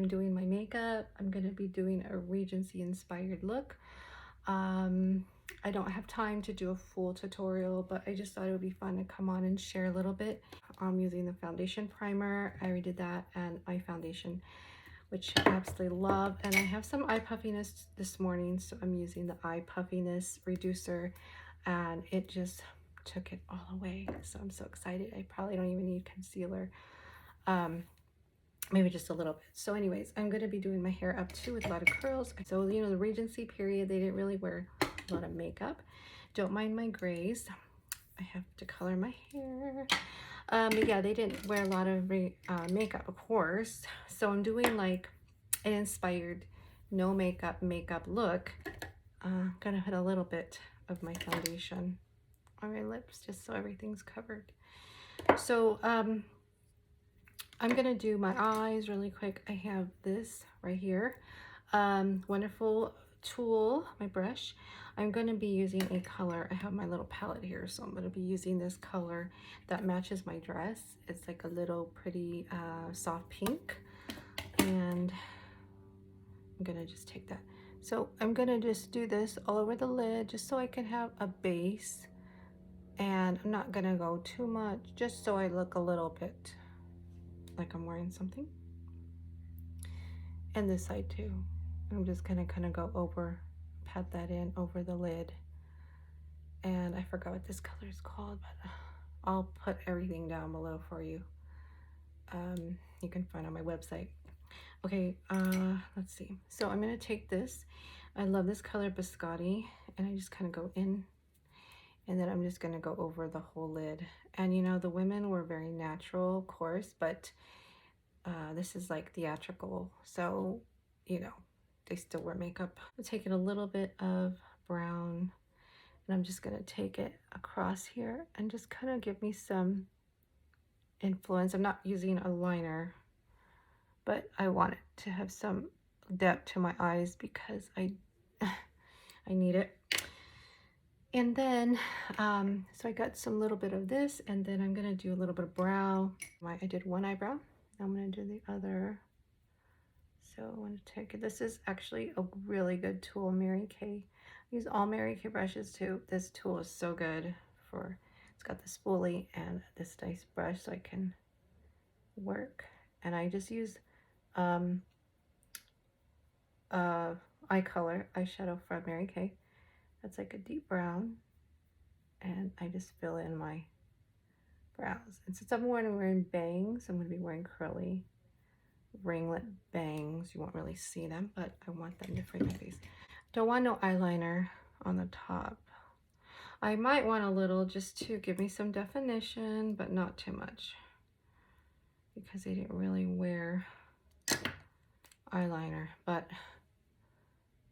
I'm doing my makeup. I'm going to be doing a Regency inspired look. I don't have time to do a full tutorial, but I just thought it would be fun to come on and share a little bit. I'm using the foundation primer. I already did that, and eye foundation, which I absolutely love. And I have some eye puffiness this morning, so I'm using the eye puffiness reducer, and it just took it all away. So I'm so excited. I probably don't even need concealer. Maybe just a little bit. So anyways, I'm going to be doing my hair up too with a lot of curls. So, you know, the Regency period, they didn't really wear a lot of makeup. Don't mind my grays. I have to color my hair. But yeah, they didn't wear a lot of makeup, of course. So I'm doing like an inspired no makeup look. Gonna put a little bit of my foundation on my lips just so everything's covered. So I'm gonna do my eyes really quick. I have this right here. Wonderful tool, my brush. I'm gonna be using a color. I have my little palette here, so I'm gonna be using this color that matches my dress. It's like a little pretty soft pink, and I'm gonna just take that. So I'm gonna just do this all over the lid just so I can have a base, and I'm not gonna go too much, just so I look a little bit like I'm wearing something. And this side too. I'm just gonna kind of go over, pat that in over the lid. And I forgot what this color is called, but I'll put everything down below for you. You can find on my website. Okay, let's see. So I'm gonna take this. I love this color, biscotti, and I just kind of go in, and then I'm just gonna go over the whole lid. And you know, the women were very natural, of course, but this is like theatrical, so you know, they still wear makeup. I'm taking a little bit of brown, and I'm just gonna take it across here and just kind of give me some influence. I'm not using a liner, but I want it to have some depth to my eyes because I need it. And then so I got some little bit of this, and then I'm gonna do a little bit of brow. I did one eyebrow. Now I'm gonna do the other. So I want to take it. This is actually a really good tool, Mary Kay. I use all Mary Kay brushes too. This tool is so good for, it's got the spoolie and this nice brush so I can work. And I just use eye color, eyeshadow from Mary Kay. That's like a deep brown. And I just fill in my brows. And since I'm wearing bangs, I'm going to be wearing curly ringlet bangs. You won't really see them, but I want them to frame my face. Don't want no eyeliner on the top. I might want a little just to give me some definition, but not too much because they didn't really wear eyeliner, but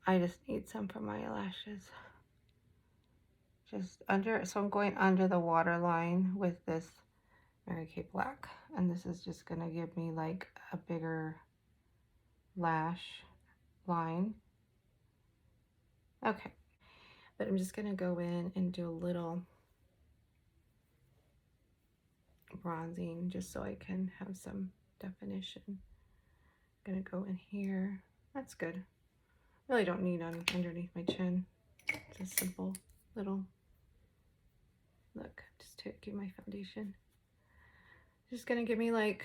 I just need some for my eyelashes. Just under, so I'm going under the waterline with this Mary Kay black, and this is just gonna give me like a bigger lash line. Okay, but I'm just gonna go in and do a little bronzing just so I can have some definition. I'm gonna go in here. That's good. Really don't need on underneath my chin. It's a simple little look just to give my foundation. Just gonna give me like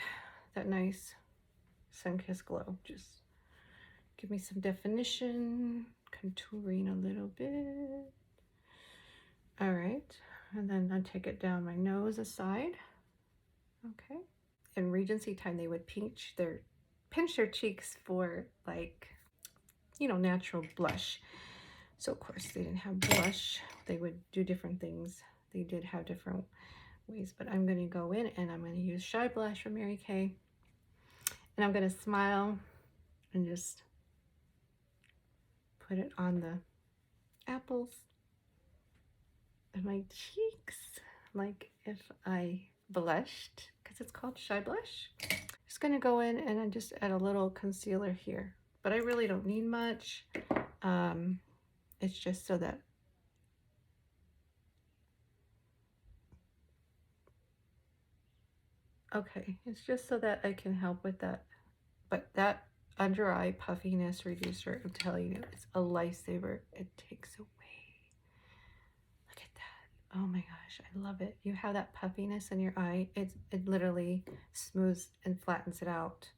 that nice sun-kissed glow. Just give me some definition, contouring a little bit. All right, and then I'll take it down my nose aside. Okay. In Regency time, they would pinch their cheeks for like, you know, natural blush. So of course they didn't have blush. They would do different things. They did have different ways, but I'm going to go in and I'm going to use Shy Blush from Mary Kay. And I'm going to smile and just put it on the apples of my cheeks, like if I blushed, because it's called Shy Blush. Just going to go in and I just add a little concealer here, but I really don't need much. It's just so that okay, it's just so that I can help with that, but that under eye puffiness reducer. I'm telling you, it's a lifesaver. It takes away. Look at that. Oh my gosh, I love it. You have that puffiness in your eye. It literally smooths and flattens it out.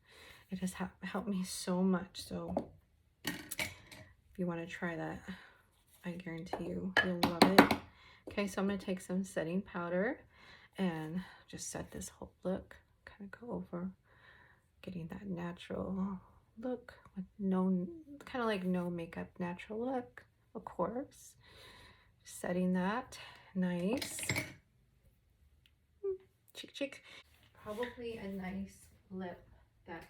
It has helped me so much. So if you want to try that, I guarantee you'll love it. Okay, so I'm going to take some setting powder and just set this whole look. Kind of go over getting that natural look with no, kind of like no makeup natural look, of course. Setting that nice. Chick chick. Probably a nice lip that,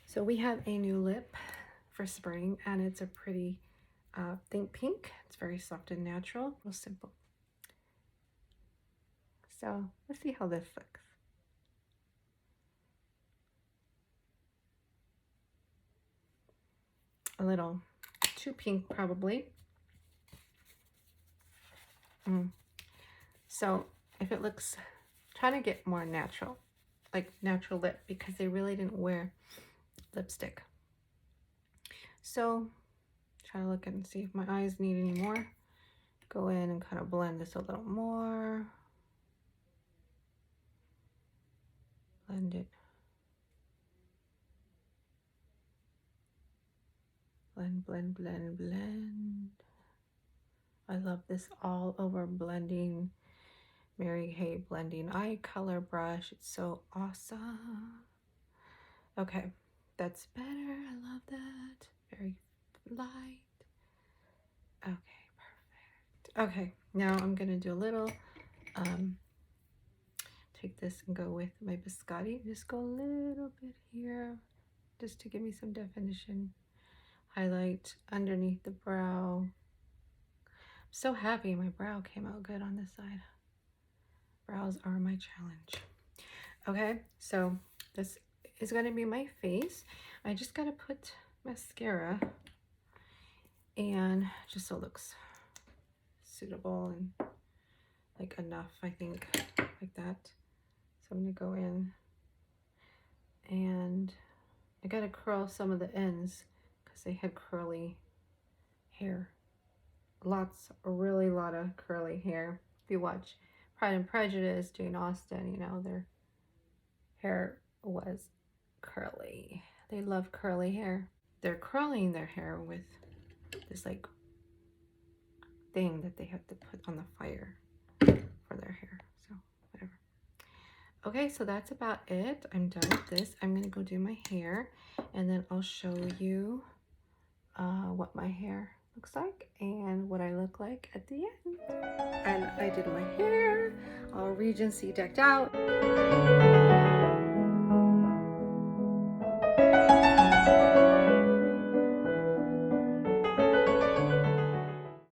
so we have a new lip for spring, and it's a pretty think pink. It's very soft and natural, real simple. So let's see how this looks. A little too pink probably. So if it looks, try to get more natural, like natural lip, because they really didn't wear lipstick. So try to look and see if my eyes need any more. Go in and kind of blend this a little more. Blend it. Blend, blend, blend, blend. I love this all over blending, Mary Kay blending eye color brush. It's so awesome. Okay, that's better. I love that. Very light. Okay, perfect. Okay, now I'm gonna do a little, take this and go with my biscotti. Just go a little bit here, just to give me some definition. Highlight underneath the brow. I'm so happy my brow came out good on this side. Brows are my challenge. Okay, so this is going to be my face. I just got to put mascara, and just so it looks suitable and like enough, I think, like that. So I'm going to go in, and I got to curl some of the ends because they had curly hair. A really lot of curly hair. If you watch Pride and Prejudice, Jane Austen, you know, their hair was curly. They love curly hair. They're curling their hair with this like thing that they have to put on the fire for their hair. So whatever. Okay, so that's about it. I'm done with this. I'm gonna go do my hair, and then I'll show you what my hair looks like and what I look like at the end. And I did my hair all Regency decked out.